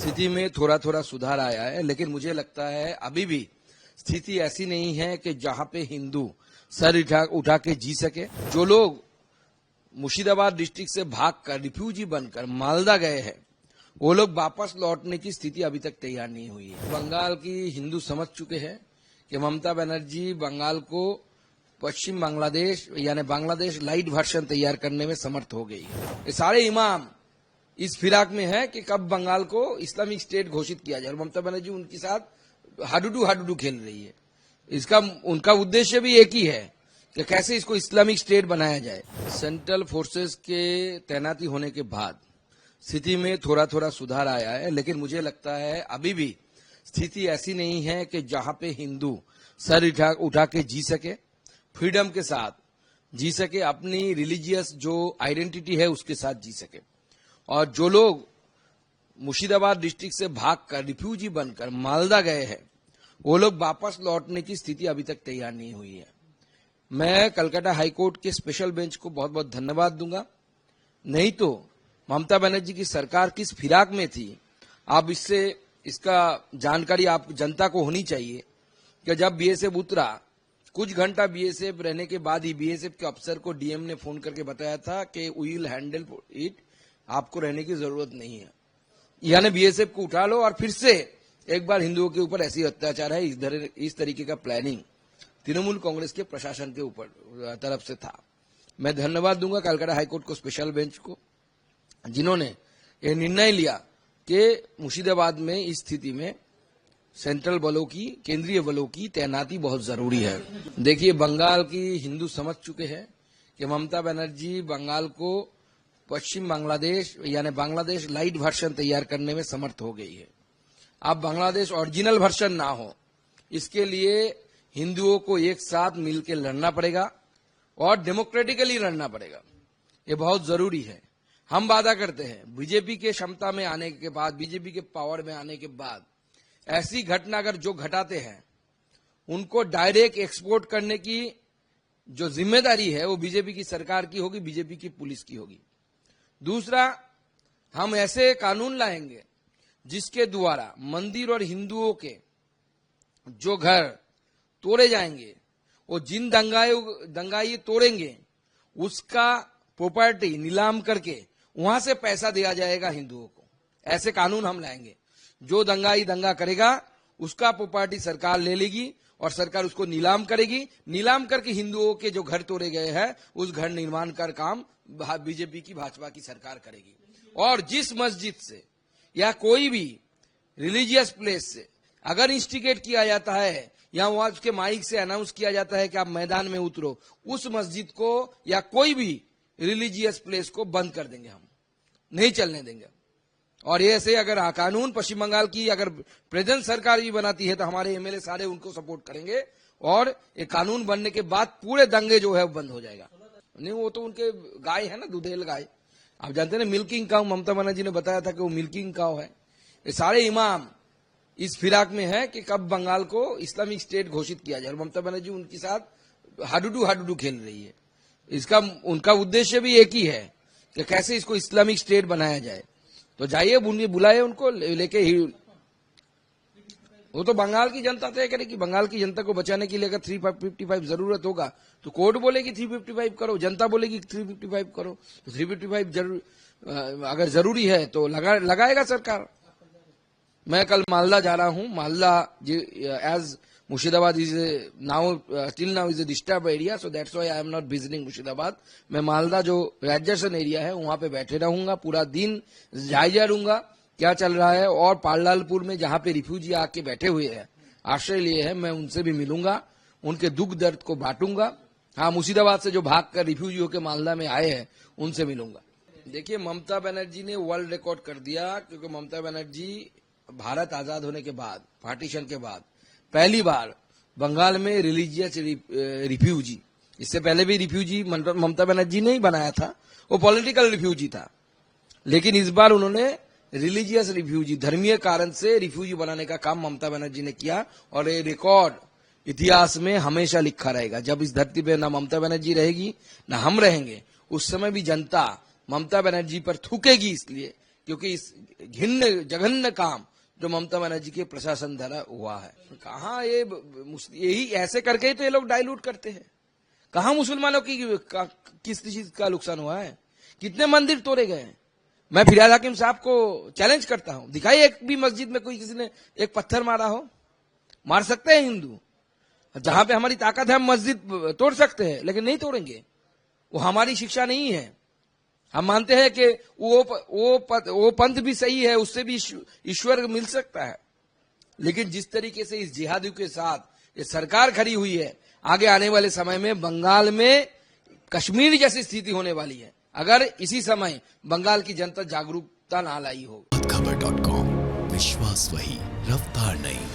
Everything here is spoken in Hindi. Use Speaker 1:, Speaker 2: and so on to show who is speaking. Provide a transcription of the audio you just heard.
Speaker 1: स्थिति में थोड़ा थोड़ा सुधार आया है, लेकिन मुझे लगता है अभी भी स्थिति ऐसी नहीं है कि जहां पे हिंदू सर उठा के जी सके। जो लोग मुर्शिदाबाद डिस्ट्रिक्ट से भागकर रिफ्यूजी बनकर मालदा गए हैं, वो लोग वापस लौटने की स्थिति अभी तक तैयार नहीं हुई है। बंगाल की हिंदू समझ चुके हैं कि ममता बनर्जी बंगाल को पश्चिम बांग्लादेश यानी बांग्लादेश लाइट वर्जन तैयार करने में समर्थ हो गई है। ये सारे इमाम इस फिराक में है कि कब बंगाल को इस्लामिक स्टेट घोषित किया जाए, और ममता बनर्जी उनके साथ हाडूडू खेल रही है। इसका उनका उद्देश्य भी एक ही है कि कैसे इसको इस्लामिक स्टेट बनाया जाए। सेंट्रल फोर्सेस के तैनाती होने के बाद स्थिति में थोड़ा थोड़ा सुधार आया है, लेकिन मुझे लगता है अभी भी स्थिति ऐसी नहीं है कि जहां पे हिंदू सर उठा के जी सके, फ्रीडम के साथ जी सके, अपनी रिलीजियस जो आइडेंटिटी है उसके साथ जी सके। और जो लोग मुर्शिदाबाद डिस्ट्रिक्ट से भागकर रिफ्यूजी बनकर मालदा गए हैं, वो लोग वापस लौटने की स्थिति अभी तक तैयार नहीं हुई है। मैं कलकत्ता हाईकोर्ट के स्पेशल बेंच को बहुत बहुत धन्यवाद दूंगा। नहीं तो ममता बनर्जी की सरकार किस फिराक में थी, आप इसका जानकारी आप जनता को होनी चाहिए कि जब बीएसएफ उतरा, कुछ घंटा बीएसएफ रहने के बाद ही बीएसएफ के अफसर को डीएम ने फोन करके बताया था कि वी विल हैंडल इट, आपको रहने की जरूरत नहीं है। यानी बीएसएफ को उठा लो और फिर से एक बार हिंदुओं के ऊपर ऐसी अत्याचार है, इस तरीके का प्लानिंग तृणमूल कांग्रेस के प्रशासन के ऊपर तरफ से था। मैं धन्यवाद दूंगा कलकत्ता हाईकोर्ट को, स्पेशल बेंच को, जिन्होंने ये निर्णय लिया कि मुर्शिदाबाद में इस स्थिति में सेंट्रल बलों की, केंद्रीय बलों की तैनाती बहुत जरूरी है। देखिए, बंगाल की हिंदू समझ चुके हैं कि ममता बनर्जी बंगाल को पश्चिम बांग्लादेश यानी बांग्लादेश लाइट वर्जन तैयार करने में समर्थ हो गई है। अब बांग्लादेश ओरिजिनल वर्जन ना हो, इसके लिए हिंदुओं को एक साथ मिलकर लड़ना पड़ेगा और डेमोक्रेटिकली लड़ना पड़ेगा। ये बहुत जरूरी है। हम वादा करते हैं बीजेपी के क्षमता में आने के बाद, बीजेपी के पावर में आने के बाद ऐसी घटना अगर जो घटाते हैं उनको डायरेक्ट एक्सपोर्ट करने की जो जिम्मेदारी है वो बीजेपी की सरकार की होगी, बीजेपी की पुलिस की होगी। दूसरा, हम ऐसे कानून लाएंगे जिसके द्वारा मंदिर और हिंदुओं के जो घर तोड़े जाएंगे, वो जिन दंगाई तोड़ेंगे उसका प्रॉपर्टी नीलाम करके वहां से पैसा दिया जाएगा हिंदुओं को। ऐसे कानून हम लाएंगे। जो दंगा करेगा उसका प्रॉपर्टी सरकार ले लेगी और सरकार उसको नीलाम करेगी। नीलाम करके हिंदुओं के जो घर तोड़े गए हैं उस घर निर्माण का काम बीजेपी की, भाजपा की सरकार करेगी। और जिस मस्जिद से या कोई भी रिलीजियस प्लेस से अगर इंस्टिगेट किया जाता है या वहां के माइक से अनाउंस किया जाता है कि आप मैदान में उतरो, उस मस्जिद को या कोई भी रिलीजियस प्लेस को बंद कर देंगे, हम नहीं चलने देंगे। और ये ऐसे अगर कानून पश्चिम बंगाल की अगर प्रेजेंट सरकार भी बनाती है तो हमारे एमएलए सारे उनको सपोर्ट करेंगे और ये कानून बनने के बाद पूरे दंगे जो है वो बंद हो जाएगा। नहीं, वो तो उनके गाय है ना, दूधेल गाय, आप जानते हैं ना, मिल्किंग काउ। ममता बनर्जी ने बताया था कि वो मिल्किंग काउ है। ये सारे इमाम इस फिराक में है कि कब बंगाल को इस्लामिक स्टेट घोषित किया जाए, और ममता बनर्जी उनके साथ हाडूडू खेल रही है। इसका उनका उद्देश्य भी एक ही है कि कैसे इसको इस्लामिक स्टेट बनाया जाए। तो जाइए, बुलाए उनको लेके ही, वो तो बंगाल की जनता तय करेगी। बंगाल की जनता को बचाने के लिए अगर 355 जरूरत होगा तो कोर्ट बोलेगी 355 करो, जनता बोलेगी 355 करो। तो 355 अगर जरूरी है तो लगाएगा सरकार। मैं कल मालदा जा रहा हूं। Malda as Murshidabad is till now is a disturbed area, so that's why I am not visiting Murshidabad. मैं मालदा जो एडजस्टेड एरिया है वहां पे बैठे रहूंगा, पूरा दिन जायजा लूंगा क्या चल रहा है। और पाललालपुर में जहां पे रिफ्यूजी आके बैठे हुए हैं, आश्रय लिए हैं, मैं उनसे भी मिलूंगा, उनके दुख दर्द को बांटूंगा। हाँ, मुर्शिदाबाद से जो भागकर रिफ्यूजी होकर मालदा में आए हैं उनसे मिलूंगा। देखिए, ममता बनर्जी ने वर्ल्ड रिकॉर्ड कर दिया, क्योंकि ममता बनर्जी भारत आजाद होने के बाद, पार्टीशन के बाद पहली बार बंगाल में रिलीजियस रिफ्यूजी, इससे पहले भी रिफ्यूजी ममता बनर्जी ने ही बनाया था, वो पॉलिटिकल रिफ्यूजी था, लेकिन इस बार उन्होंने रिलीजियस रिफ्यूजी, धर्मीय कारण से रिफ्यूजी बनाने का काम ममता बनर्जी ने किया। और ये रिकॉर्ड इतिहास में हमेशा लिखा रहेगा। जब इस धरती पे ना ममता बनर्जी रहेगी ना हम रहेंगे, उस समय भी जनता ममता बनर्जी पर थूकेगी, इसलिए क्योंकि इस घिन्न जघन्य काम जो ममता बनर्जी के प्रशासन द्वारा हुआ है, कहाँ ये यही ऐसे करके ही तो ये लोग डाइल्यूट करते हैं। कहाँ मुसलमानों की किस चीज का नुकसान हुआ है, कितने मंदिर तोड़े गए हैं। मैं फिराद हकीम साहब को चैलेंज करता हूं, दिखाइए एक भी मस्जिद में कोई किसी ने एक पत्थर मारा हो। मार सकते हैं हिंदू, जहां पे हमारी ताकत है हम मस्जिद तोड़ सकते हैं, लेकिन नहीं तोड़ेंगे। वो हमारी शिक्षा नहीं है। हम मानते हैं कि वो पंथ भी सही है, उससे भी ईश्वर मिल सकता है, लेकिन जिस तरीके से इस जिहादियों के साथ ये सरकार खड़ी हुई है, आगे आने वाले समय में बंगाल में कश्मीर जैसी स्थिति होने वाली है, अगर इसी समय बंगाल की जनता जागरूकता ना लाई हो।
Speaker 2: खबर.com, विश्वास वही, रफ्तार नहीं।